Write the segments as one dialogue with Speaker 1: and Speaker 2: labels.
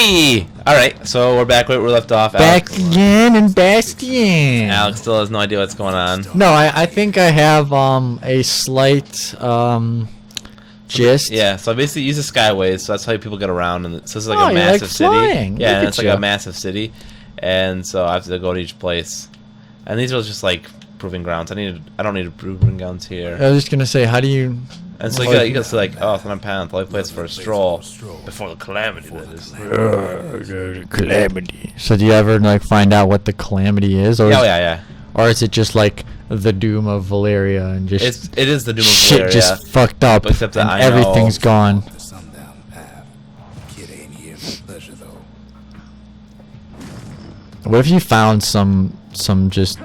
Speaker 1: Hey! Alright, so we're back where we left off.
Speaker 2: Back again in Bastion.
Speaker 1: Alex still has no idea what's going on.
Speaker 2: No, I think I have a slight gist.
Speaker 1: Yeah, so I basically use the skyways, so that's how people get around. And so this is like a
Speaker 2: you're
Speaker 1: massive
Speaker 2: like
Speaker 1: city.
Speaker 2: flying.
Speaker 1: Yeah,
Speaker 2: Look
Speaker 1: and
Speaker 2: at
Speaker 1: it's like
Speaker 2: you.
Speaker 1: a massive city. And so I have to go to each place. And these are just like proving grounds. I don't need proving grounds here.
Speaker 2: I was just gonna say, how do you?
Speaker 1: And so you got to like, oh, it's on a path, the only place for a stroll before the calamity. That is.
Speaker 2: Calamity. So do you ever like find out what the calamity is, or
Speaker 1: Yeah.
Speaker 2: or is it just like the doom of Valeria and just
Speaker 1: It is the doom of
Speaker 2: shit
Speaker 1: Valeria.
Speaker 2: just fucked up
Speaker 1: Except that
Speaker 2: and
Speaker 1: I know-
Speaker 2: everything's gone? What if you found some just,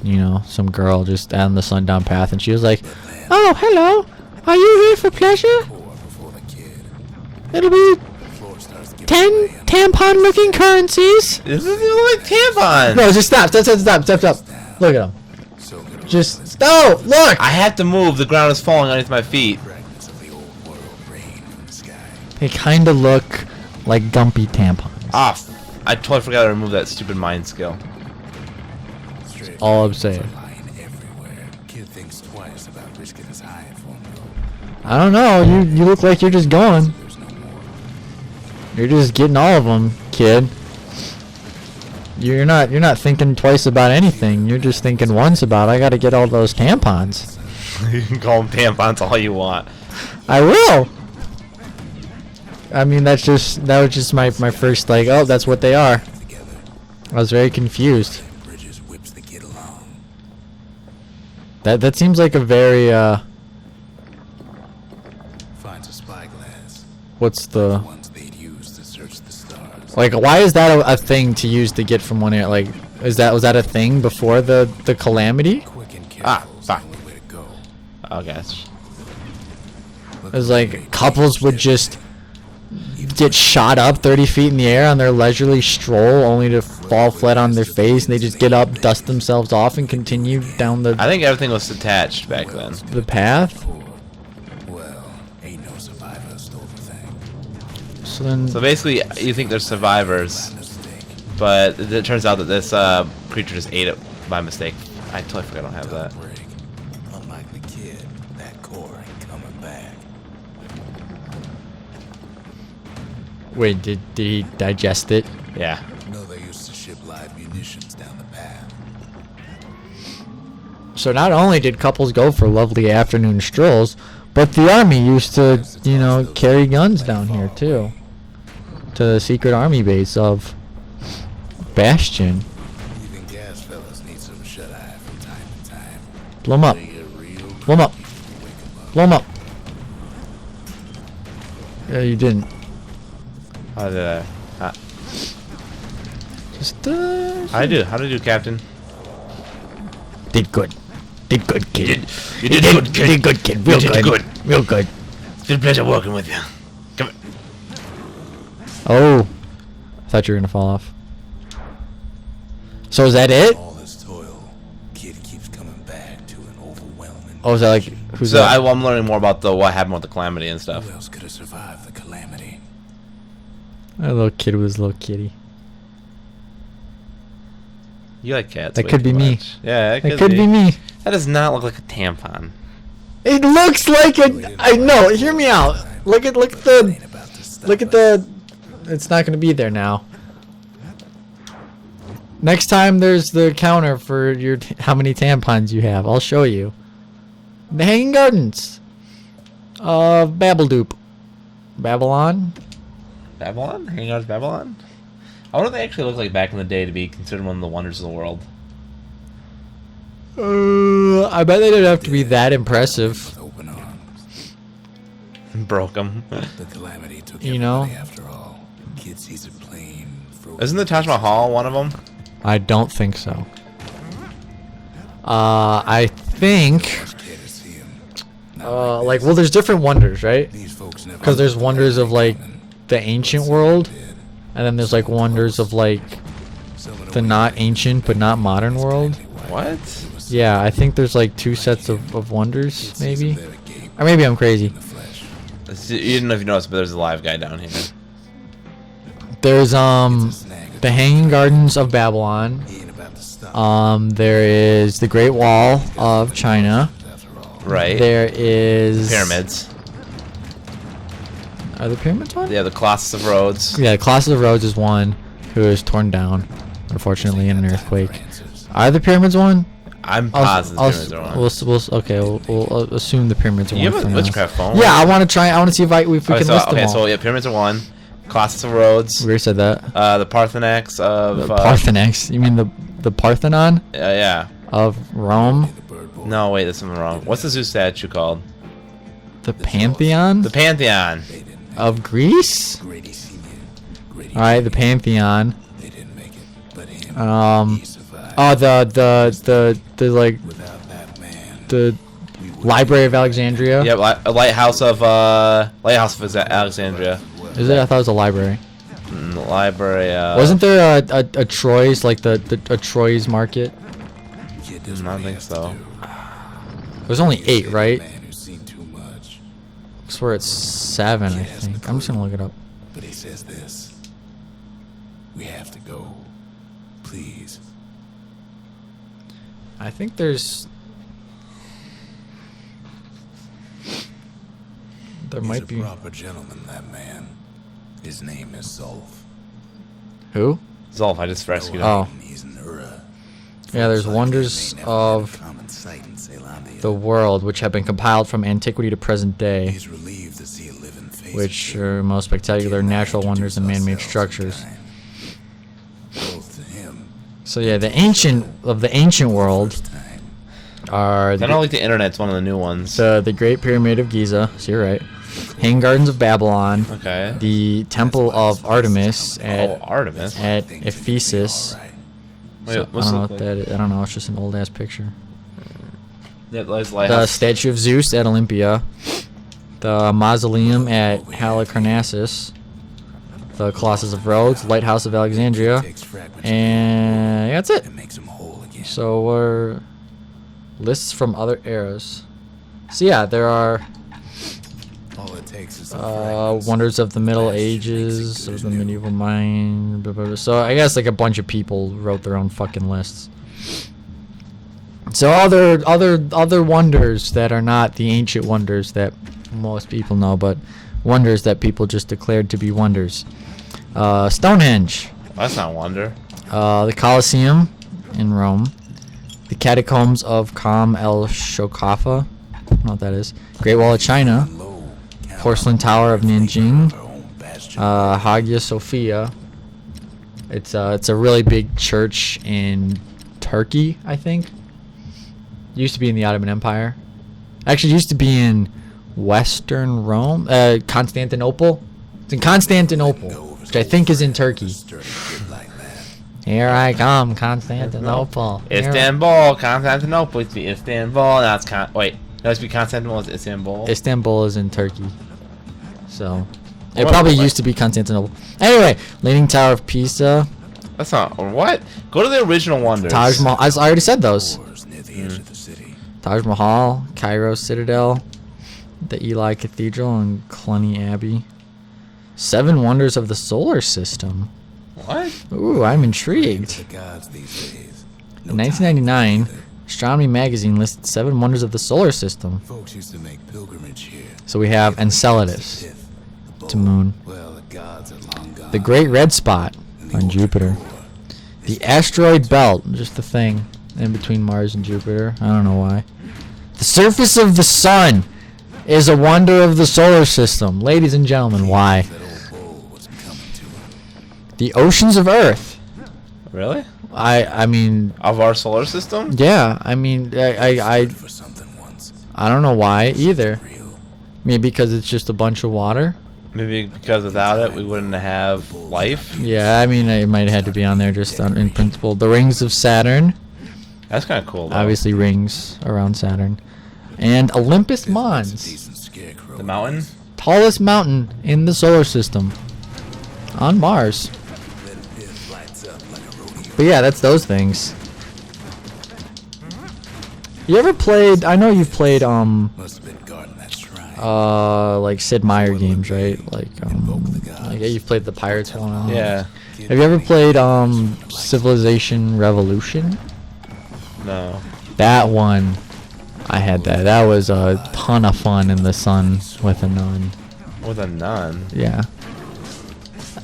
Speaker 2: you know, some girl just on the sundown path and she was like, "Oh, hello. Are you here for pleasure? It'll be 10 tampon-looking currencies."
Speaker 1: This is like tampons.
Speaker 2: No, just stop. Look at him. Just stop. Look.
Speaker 1: I have to move. The ground is falling underneath my feet.
Speaker 2: They kind of look like Gumpy Tampons.
Speaker 1: Ah, I totally forgot to remove that stupid mind skill.
Speaker 2: All I'm saying. I don't know. You look like you're just going. You're just getting all of them, kid. You're not thinking twice about anything. You're just thinking once about, I gotta get all those tampons.
Speaker 1: You can call them tampons all you want.
Speaker 2: I will. I mean, that was just my first like, oh, that's what they are. I was very confused. That seems like a very what's the like, why is that a thing to use to get from one area? Like, was that a thing before the calamity?
Speaker 1: Ah, fuck. Oh gosh.
Speaker 2: It was like couples would just get shot up 30 feet in the air on their leisurely stroll, only to fall flat on their face, and they just get up, dust themselves off, and continue down the
Speaker 1: I think everything was attached back then.
Speaker 2: the path. So then,
Speaker 1: So basically, you think there's survivors, but it turns out that this creature just ate it by mistake. I totally forgot I don't have that.
Speaker 3: Unlike the kid, that core ain't coming back.
Speaker 2: wait, did he digest it?
Speaker 1: Yeah.
Speaker 3: No, they used to ship live munitions down the path.
Speaker 2: So not only did couples go for lovely afternoon strolls, but the army used to, you know, carry guns down here too, to the secret army base of Bastion.
Speaker 3: Even gas fellas need some shut-eye from time to time.
Speaker 2: Blow 'em up.
Speaker 3: They get real
Speaker 2: Blow 'em up.
Speaker 3: wake 'em up.
Speaker 2: Blow 'em up. Yeah, you didn't.
Speaker 1: How did I?
Speaker 2: Just
Speaker 1: How did I do, Captain?
Speaker 2: did good. Did good, kid.
Speaker 1: You did good, kid.
Speaker 2: Did good, kid. Real
Speaker 1: You did
Speaker 2: good.
Speaker 1: good.
Speaker 2: Real good.
Speaker 1: It's been a pleasure working with you. Come on.
Speaker 2: Oh, I thought you were gonna fall off. So is that it?
Speaker 3: All this toil, kid keeps coming back to an overwhelming.
Speaker 2: Oh, is that like who's
Speaker 1: So
Speaker 2: that?
Speaker 1: I'm learning more about what happened with the calamity and stuff.
Speaker 3: Who else could have survived the calamity?
Speaker 2: A little kid was a little kitty.
Speaker 1: You like cats.
Speaker 2: That
Speaker 1: way
Speaker 2: could
Speaker 1: too
Speaker 2: be me.
Speaker 1: much. Yeah,
Speaker 2: It could be me.
Speaker 1: That does not look like a tampon.
Speaker 2: It looks like a. I know. Hear me out. Look at the.
Speaker 3: Ain't about to stop
Speaker 2: Look at the. It's not gonna be there now. Next time there's the counter for your how many tampons you have, I'll show you. The Hanging Gardens of Babbledoop. Babylon.
Speaker 1: Babylon? Hanging out with Babylon? I wonder what they actually look like back in the day to be considered one of the wonders of the world.
Speaker 2: I bet they didn't have to be that impressive.
Speaker 3: with open arms.
Speaker 1: Broke them.
Speaker 3: The calamity took
Speaker 2: You know?
Speaker 3: everybody after all. Kid sees it plain.
Speaker 1: Isn't the Taj Mahal one of them?
Speaker 2: I don't think so. I think. Like, well, there's different wonders, right? Because there's wonders of like the ancient world, and then there's like wonders of like the not ancient but not modern world.
Speaker 1: What?
Speaker 2: Yeah, I think there's like two sets of wonders, maybe. Or maybe I'm crazy.
Speaker 1: You didn't know if you noticed, but there's a live guy down here.
Speaker 2: There's the Hanging Gardens of Babylon.
Speaker 3: He ain't about to stop.
Speaker 2: There is the Great Wall of China.
Speaker 1: Right.
Speaker 2: There is
Speaker 1: Pyramids.
Speaker 2: Are the pyramids one?
Speaker 1: Yeah, the Colossus of Rhodes.
Speaker 2: Yeah, Colossus of Rhodes is one who is torn down, unfortunately, in an earthquake. Are the pyramids one?
Speaker 1: I'm positive the pyramids are one.
Speaker 2: We'll assume the pyramids are
Speaker 1: You
Speaker 2: one.
Speaker 1: have a
Speaker 2: for
Speaker 1: witchcraft
Speaker 2: now.
Speaker 1: phone.
Speaker 2: Yeah, I want to try. I want to see if we can list them all.
Speaker 1: So yeah, pyramids are one. Colossus of Rhodes.
Speaker 2: We already said that.
Speaker 1: The Parthenax of.
Speaker 2: The Parthenax. You mean the Parthenon
Speaker 1: Yeah.
Speaker 2: of Rome?
Speaker 1: No, wait, that's something wrong. What's the Zeus statue called?
Speaker 2: The Pantheon
Speaker 1: The Pantheon.
Speaker 2: of Greece.
Speaker 3: Grady Senior. Grady
Speaker 2: All right, the Pantheon.
Speaker 3: They didn't make it, but him, he survived.
Speaker 2: Oh, the like
Speaker 3: Without that man,
Speaker 2: the Library of Alexandria.
Speaker 1: Yep, a lighthouse of Alexandria.
Speaker 2: Is it? I thought it was a library.
Speaker 1: Library.
Speaker 2: Wasn't there a Troy's, like the a Troy's market?
Speaker 3: kid
Speaker 1: I
Speaker 3: does
Speaker 1: don't
Speaker 3: what he
Speaker 1: think
Speaker 3: has to
Speaker 1: so.
Speaker 3: do.
Speaker 2: There's only 8, right?
Speaker 3: Man who's seen too much,
Speaker 2: I swear it's 7, I think. I'm just gonna look it up.
Speaker 3: but he says this: we have to go, please.
Speaker 2: I think there's. There
Speaker 3: He's
Speaker 2: might
Speaker 3: a
Speaker 2: be.
Speaker 3: proper gentleman, that man. His name is Zolf.
Speaker 2: Who?
Speaker 1: Zolf, I just rescued him.
Speaker 2: Oh.
Speaker 3: He's an Ura.
Speaker 2: Yeah, there's
Speaker 3: Folks like
Speaker 2: wonders
Speaker 3: him ain't never been
Speaker 2: of
Speaker 3: a common sight in Ceylondia.
Speaker 2: the world which have been compiled from antiquity to present day,
Speaker 3: He's relieved to see a living face.
Speaker 2: which are most spectacular natural wonders and man-made structures.
Speaker 3: Both to him,
Speaker 2: So yeah, the ancient world
Speaker 3: first time.
Speaker 2: are
Speaker 1: I don't like the internet's one of the new ones.
Speaker 2: the Great Pyramid of Giza. So you're right. Hanging Gardens of Babylon.
Speaker 1: Okay.
Speaker 2: The Temple of Artemis at
Speaker 1: Artemis.
Speaker 2: at Ephesus.
Speaker 1: Wait,
Speaker 2: So, I
Speaker 1: what's
Speaker 2: don't know
Speaker 1: it
Speaker 2: what that is. I don't know. It's just an old ass picture.
Speaker 1: That lies
Speaker 2: The
Speaker 1: lighthouse.
Speaker 2: statue of Zeus at Olympia. The mausoleum at Halicarnassus. The Colossus of Rhodes. Lighthouse of Alexandria.
Speaker 3: Takes fragments
Speaker 2: And that's it.
Speaker 3: and makes him whole again.
Speaker 2: So we're lists from other eras. So yeah, there are
Speaker 3: All it takes is some fragments.
Speaker 2: wonders of the Middle
Speaker 3: Bastion
Speaker 2: Ages,
Speaker 3: makes
Speaker 2: of
Speaker 3: it
Speaker 2: the
Speaker 3: new.
Speaker 2: medieval mind. Blah, blah, blah. So I guess like a bunch of people wrote their own fucking lists. So other wonders that are not the ancient wonders that most people know, but wonders that people just declared to be wonders. Stonehenge,
Speaker 1: That's not wonder.
Speaker 2: the Colosseum in Rome, the catacombs of Qam el Shokafa, I don't know what that is. Great Wall of China,
Speaker 3: Low,
Speaker 2: Porcelain Tower of Nanjing,
Speaker 3: our own Bastion.
Speaker 2: Hagia Sophia. It's a really big church in Turkey, I think. Used to be in the Ottoman Empire. Actually, used to be in Western Rome, Constantinople. It's in Constantinople, which I think is in Turkey.
Speaker 3: Stir a kid like that.
Speaker 2: Here I come, Constantinople. Here-
Speaker 1: Istanbul, Constantinople. It's be Istanbul. Now it's wait. No, it's be Constantinople. It's Istanbul.
Speaker 2: Istanbul is in Turkey. So, it
Speaker 1: What-
Speaker 2: probably
Speaker 1: what-
Speaker 2: used to be Constantinople. Anyway, Leaning Tower of Pisa,
Speaker 1: That's not what. Go to the original wonders.
Speaker 2: Taj Mahal. I already said those.
Speaker 3: Wars near the edge of the city.
Speaker 2: Taj Mahal, Cairo Citadel, the Ely Cathedral, and Cluny Abbey. 7 wonders of the solar system.
Speaker 1: What?
Speaker 2: Ooh, I'm intrigued.
Speaker 3: The gods these days. No
Speaker 2: In
Speaker 3: time
Speaker 2: 1999,
Speaker 3: for either.
Speaker 2: Astronomy Magazine listed 7 wonders of the solar system.
Speaker 3: Folks used to make pilgrimage here.
Speaker 2: So we have Enceladus,
Speaker 3: Fifth, the
Speaker 2: to
Speaker 3: bull.
Speaker 2: moon.
Speaker 3: Well, the gods are long gone.
Speaker 2: The Great Red Spot on Jupiter. The asteroid belt, just the thing in between Mars and Jupiter. I don't know why. The surface of the sun is a wonder of the solar system. Ladies and gentlemen, why?
Speaker 3: That old bull was coming to him.
Speaker 2: The oceans of Earth.
Speaker 1: Really?
Speaker 2: I mean,
Speaker 1: Of our solar system?
Speaker 2: yeah, I mean, I
Speaker 3: For something once.
Speaker 2: I don't know why either.
Speaker 3: Real.
Speaker 2: Maybe because it's just a bunch of water.
Speaker 1: Maybe because without it, we wouldn't have life.
Speaker 2: Yeah, I mean, it might have had to be on there just in principle. The rings of Saturn.
Speaker 1: That's kind of cool. Though.
Speaker 2: Obviously, rings around Saturn. And Olympus Mons.
Speaker 3: Decent scarecrow.
Speaker 1: The mountain.
Speaker 2: Tallest mountain in the solar system. On Mars.
Speaker 3: Let it pit lights up like a rodeo.
Speaker 2: But yeah, that's those things. You ever played, I know you've played,
Speaker 3: Must have been guarding that shrine.
Speaker 2: Like Sid Meier games, right? Like you've played the Pirates one.
Speaker 1: Yeah.
Speaker 2: Have you ever played Civilization Revolution?
Speaker 1: No.
Speaker 2: That one, I had that. That was a ton of fun in the sun with a nun.
Speaker 1: With a nun.
Speaker 2: Yeah.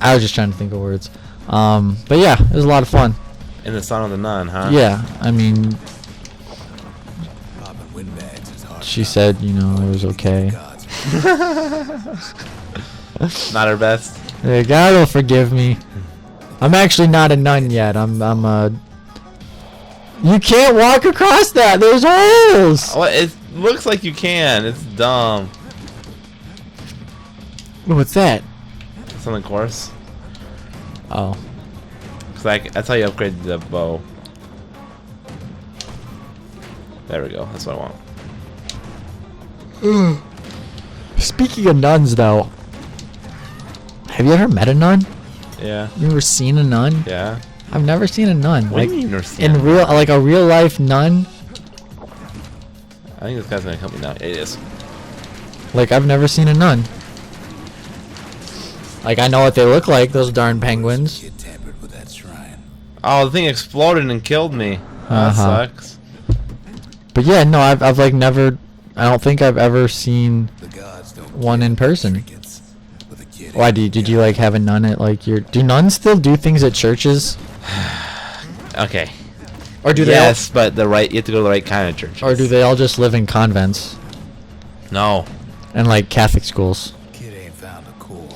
Speaker 2: I was just trying to think of words. But yeah, it was a lot of fun.
Speaker 1: In the sun of the nun, huh?
Speaker 2: Yeah, I mean,
Speaker 3: Popping windbags is hard.
Speaker 2: she said, you know, it was okay.
Speaker 1: Not her best.
Speaker 2: Hey, God will forgive me. I'm actually not a nun yet. I'm a... You can't walk across that. There's holes.
Speaker 1: What? It looks like you can. It's dumb.
Speaker 2: What's that?
Speaker 1: It's on the course.
Speaker 2: Oh.
Speaker 1: Cause that's how you upgrade the bow. There we go. That's what I want.
Speaker 2: Speaking of nuns, though, have you ever met a nun?
Speaker 1: Yeah.
Speaker 2: You ever seen a nun?
Speaker 1: Yeah.
Speaker 2: I've never seen a nun.
Speaker 1: What
Speaker 2: Like
Speaker 1: do you mean you've never seen
Speaker 2: in real, like a real life nun.
Speaker 1: I think this guy's gonna help me now. It is.
Speaker 2: Like I've never seen a nun. Like I know what they look like. Those darn penguins.
Speaker 3: Kid tampered with that shrine.
Speaker 1: Oh, the thing exploded and killed me. That sucks.
Speaker 2: But yeah, no, I've like never. I don't think I've ever seen
Speaker 3: The gods don't
Speaker 2: one in person.
Speaker 3: trinkets with a kid.
Speaker 2: Why did you like have a nun at like your? Do nuns still do things at churches?
Speaker 1: Okay.
Speaker 2: Or do they?
Speaker 1: Yes, but you have to go to the right kind of church.
Speaker 2: Or do they all just live in convents
Speaker 1: No.
Speaker 2: and like Catholic schools?
Speaker 3: Kid ain't found a core.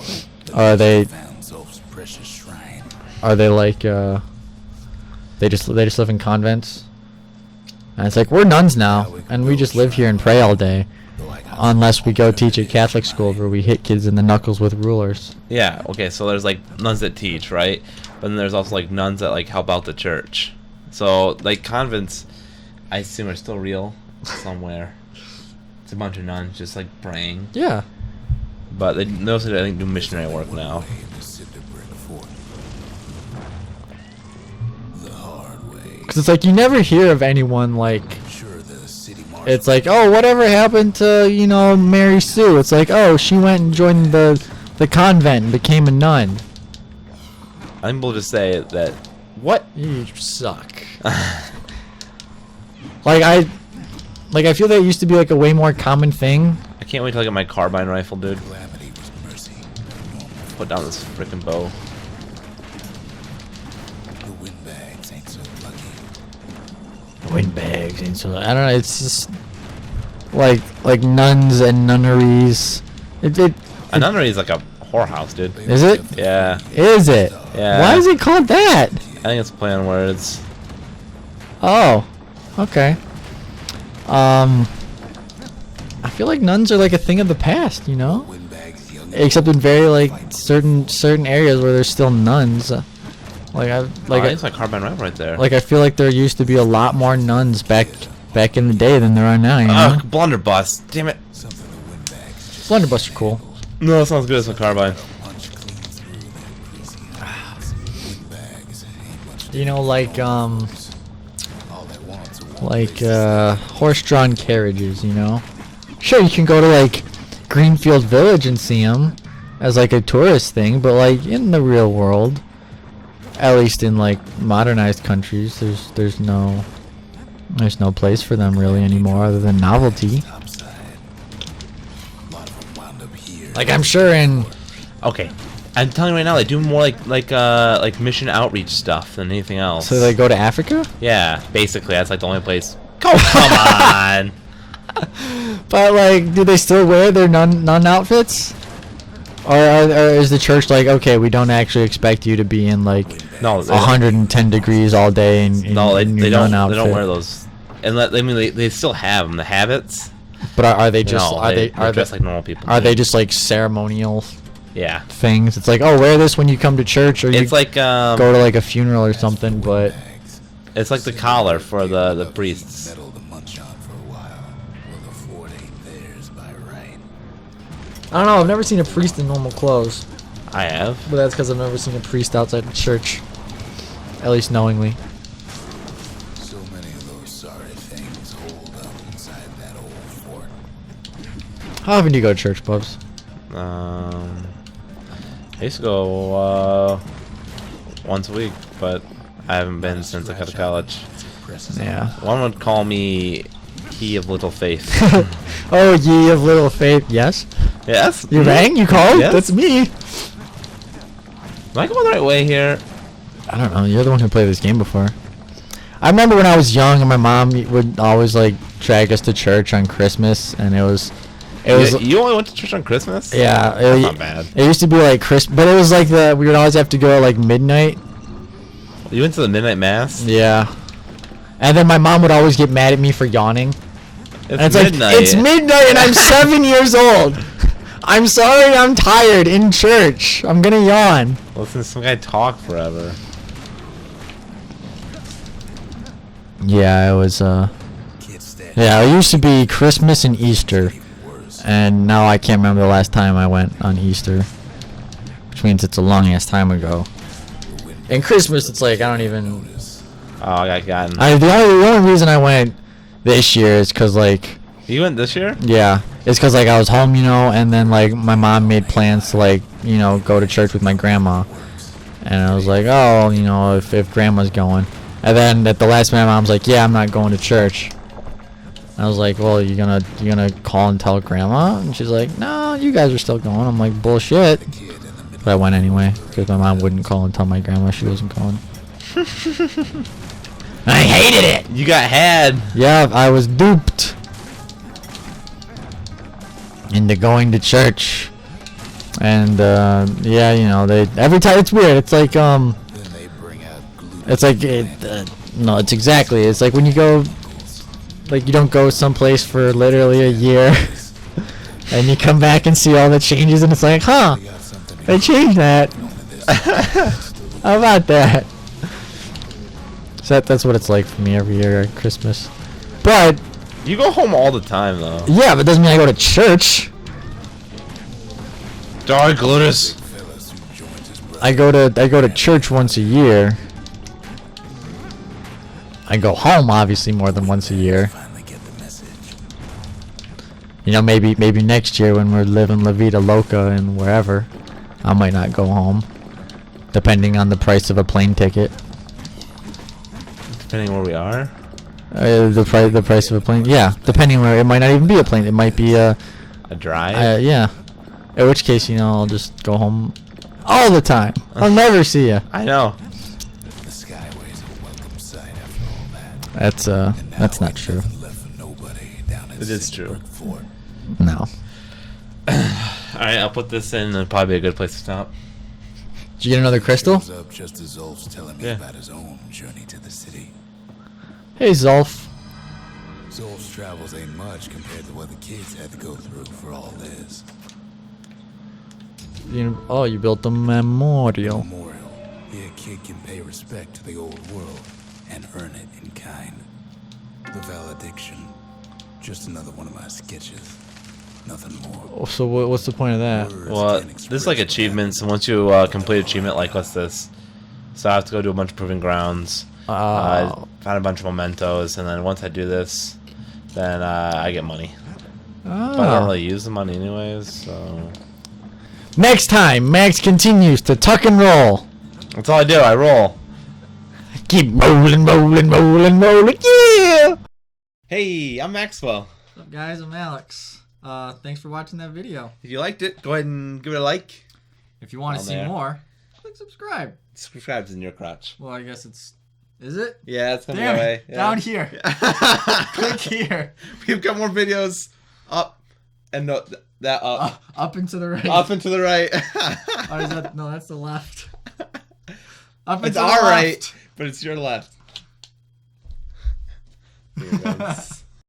Speaker 2: Are they?
Speaker 3: Found Zolf's precious shrine.
Speaker 2: Are they like? They just live in convents. And it's like we're nuns now, and we just live here and pray all day, unless we go teach at Catholic school where we hit kids in the knuckles with rulers.
Speaker 1: Yeah. Okay. So there's like nuns that teach, right? But then there's also like nuns that like help out the church. So like convents, I assume are still real somewhere. It's a bunch of nuns just like praying.
Speaker 2: Yeah.
Speaker 1: But they mostly I think do missionary work now.
Speaker 3: The hard way.
Speaker 2: Because it's like you never hear of anyone like.
Speaker 3: Sure, the city marshal.
Speaker 2: It's like, oh, whatever happened to, you know, Mary Sue? It's like, oh, she went and joined the convent and became a nun.
Speaker 1: I think we'll just say that. What?
Speaker 2: You suck. Like I feel that used to be like a way more common thing.
Speaker 1: I can't wait till I get my carbine rifle, dude.
Speaker 3: Calamity was mercy.
Speaker 1: Put down this freaking bow.
Speaker 3: The windbags ain't so lucky.
Speaker 2: Windbags and so I don't know. It's just like nuns and nunneries.
Speaker 1: A nunnery is like a whorehouse, dude.
Speaker 2: Is it?
Speaker 1: Yeah.
Speaker 2: Is it?
Speaker 1: Yeah.
Speaker 2: Why is it called that?
Speaker 1: I think it's a play on words.
Speaker 2: Oh, okay. I feel like nuns are like a thing of the past, you know?
Speaker 3: Windbags young.
Speaker 2: Except in very like certain areas where there's still nuns. Like
Speaker 1: Oh, it's my carbine rifle right there.
Speaker 2: I feel like there used to be a lot more nuns back in the day than there are now. You know?
Speaker 1: Blunderbuss. Damn it.
Speaker 3: Something the windbags.
Speaker 2: Blunderbuss are cool.
Speaker 1: No, that sounds good as my carbine.
Speaker 3: Punch clean through their greasy eyes. Windbags ain't much.
Speaker 2: You know, like
Speaker 3: All they want's a one
Speaker 2: like
Speaker 3: place.
Speaker 2: horse-drawn carriages. You know, sure you can go to like Greenfield Village and see them as like a tourist thing, but like in the real world, at least in like modernized countries, there's no place for them really anymore other than novelty.
Speaker 3: Topside. A lot of them wound up here.
Speaker 2: Like I'm sure in
Speaker 1: Okay. I'm telling you right now, they do more like mission outreach stuff than anything else.
Speaker 2: so they go to Africa,
Speaker 1: Yeah, basically, that's like the only place. Oh, come on.
Speaker 2: but like do they still wear their nun outfits? Or is the church like, okay, we don't actually expect you to be in like
Speaker 1: No,
Speaker 2: 110 degrees all day in
Speaker 1: no,
Speaker 2: in
Speaker 1: they
Speaker 2: your
Speaker 1: don't.
Speaker 2: nun
Speaker 1: They don't
Speaker 2: outfit?
Speaker 1: wear those. And I mean, they still have them, the habits.
Speaker 2: But are they just
Speaker 1: No,
Speaker 2: are they
Speaker 1: they're
Speaker 2: are
Speaker 1: dressed
Speaker 2: they,
Speaker 1: like normal people.
Speaker 2: are
Speaker 1: dude.
Speaker 2: they just like ceremonial
Speaker 1: Yeah.
Speaker 2: things? It's like, oh, wear this when you come to church, or you
Speaker 1: It's like
Speaker 2: go to like a funeral or something. But
Speaker 3: Windbags.
Speaker 1: it's like the collar for the priests.
Speaker 3: Metal to munch on for a while. Well, the fort ain't theirs by right.
Speaker 2: I don't know. I've never seen a priest in normal clothes,
Speaker 1: I have.
Speaker 2: but that's because I've never seen a priest outside the church, at least knowingly.
Speaker 3: So many of those sorry things hold up inside that old fort.
Speaker 2: How often do you go to church, Bubs?
Speaker 1: I used to go once a week, but I haven't been since I got to college.
Speaker 2: Yeah.
Speaker 1: One would call me He of Little Faith.
Speaker 2: Oh, ye of little faith. Yes.
Speaker 1: Yes?
Speaker 2: You rang? You called?
Speaker 1: Yes.
Speaker 2: That's me.
Speaker 1: Am I going the right way here?
Speaker 2: I don't know. You're the one who played this game before. I remember when I was young and my mom would always like drag us to church on Christmas, and it was.
Speaker 1: You only went to church on Christmas?
Speaker 2: Yeah.
Speaker 1: That's not bad.
Speaker 2: It used to be like Christmas, but it was like we would always have to go at like midnight.
Speaker 1: You went to the midnight mass?
Speaker 2: Yeah. And then my mom would always get mad at me for yawning.
Speaker 1: It's
Speaker 2: midnight. It's midnight and I'm 7 years old. I'm sorry, I'm tired in church. I'm gonna yawn.
Speaker 1: Listen to some guy talk forever.
Speaker 2: Yeah, it was yeah, it used to be Christmas and Easter. And now I can't remember the last time I went on Easter. Which means it's a long ass time ago. And Christmas, it's like I don't even.
Speaker 1: Oh, I got gotten.
Speaker 2: The only reason I went this year is because like.
Speaker 1: You went this year?
Speaker 2: Yeah, it's because like I was home, you know, and then like my mom made plans to like, you know, go to church with my grandma, and I was like, oh, you know, if grandma's going, and then at the last minute, my mom's like, yeah, I'm not going to church. I was like, well, you gonna call and tell grandma? And she's like, no, you guys are still going. I'm like, bullshit. But I went anyway because my mom wouldn't call and tell my grandma she wasn't going. I hated it.
Speaker 1: You got had.
Speaker 2: Yeah, I was duped into going to church, and yeah, you know, they every time it's weird. It's like it's like no, it's exactly. It's like when you go, like you don't go someplace for literally a year, and you come back and see all the changes, and it's like, huh, they changed that. How about that? So that's what it's like for me every year at Christmas. But
Speaker 1: you go home all the time, though.
Speaker 2: Yeah, but it doesn't mean I go to church.
Speaker 1: Dark Lotus.
Speaker 2: I go to church once a year. I go home obviously more than once a year. You know, maybe next year when we're living La Vida Loca and wherever, I might not go home, depending on the price of a plane ticket.
Speaker 1: Depending where we are.
Speaker 2: The price of a plane, yeah. Depending where, it might not even be a plane. It might be a
Speaker 1: drive.
Speaker 2: Yeah. In which case, you know, I'll just go home all the time. I'll never see you.
Speaker 1: I know.
Speaker 3: The skyway's a welcome sight after all that.
Speaker 2: That's not true.
Speaker 1: It is true.
Speaker 2: No.
Speaker 1: Alright, I'll put this in. It'll probably be a good place to stop.
Speaker 2: Did you get another crystal?
Speaker 3: Up just as Zolf's telling me about his own journey to the city.
Speaker 2: Hey, Zolf.
Speaker 3: Zolf's travels ain't much compared to what the kids had to go through for all this.
Speaker 2: You built the memorial.
Speaker 3: Memorial. Here, a kid can pay respect to the old world and earn it in kind. The valediction. Just another one of my sketches. Nothing more.
Speaker 2: Oh, so what's the point of that?
Speaker 1: Well, this is like achievements, and once you complete achievement, like what's this? So I have to go do a bunch of proving grounds. Find a bunch of mementos, and then once I do this, then I get money. But I don't really use the money anyways, so...
Speaker 2: Next time, Max continues to tuck and roll.
Speaker 1: That's all I do, I roll.
Speaker 2: Keep rolling, rolling, rolling, rolling, yeah!
Speaker 1: Hey, I'm Maxwell.
Speaker 2: What's up, guys? I'm Alex. Thanks for watching that video.
Speaker 1: If you liked it, go ahead and give it a like.
Speaker 2: If you want to see more, click subscribe.
Speaker 1: Subscribe's in your crotch.
Speaker 2: Well, I guess it's... Is it?
Speaker 1: Yeah, it's coming
Speaker 2: Damn
Speaker 1: away.
Speaker 2: it.
Speaker 1: Yeah.
Speaker 2: Down here. Click here.
Speaker 1: We've got more videos up and no, that up.
Speaker 2: Up and to the right.
Speaker 1: Up and to the right.
Speaker 2: Or is that... No, that's the left. Up and
Speaker 1: It's
Speaker 2: to the
Speaker 1: our
Speaker 2: left.
Speaker 1: right, but it's your left. Here it goes.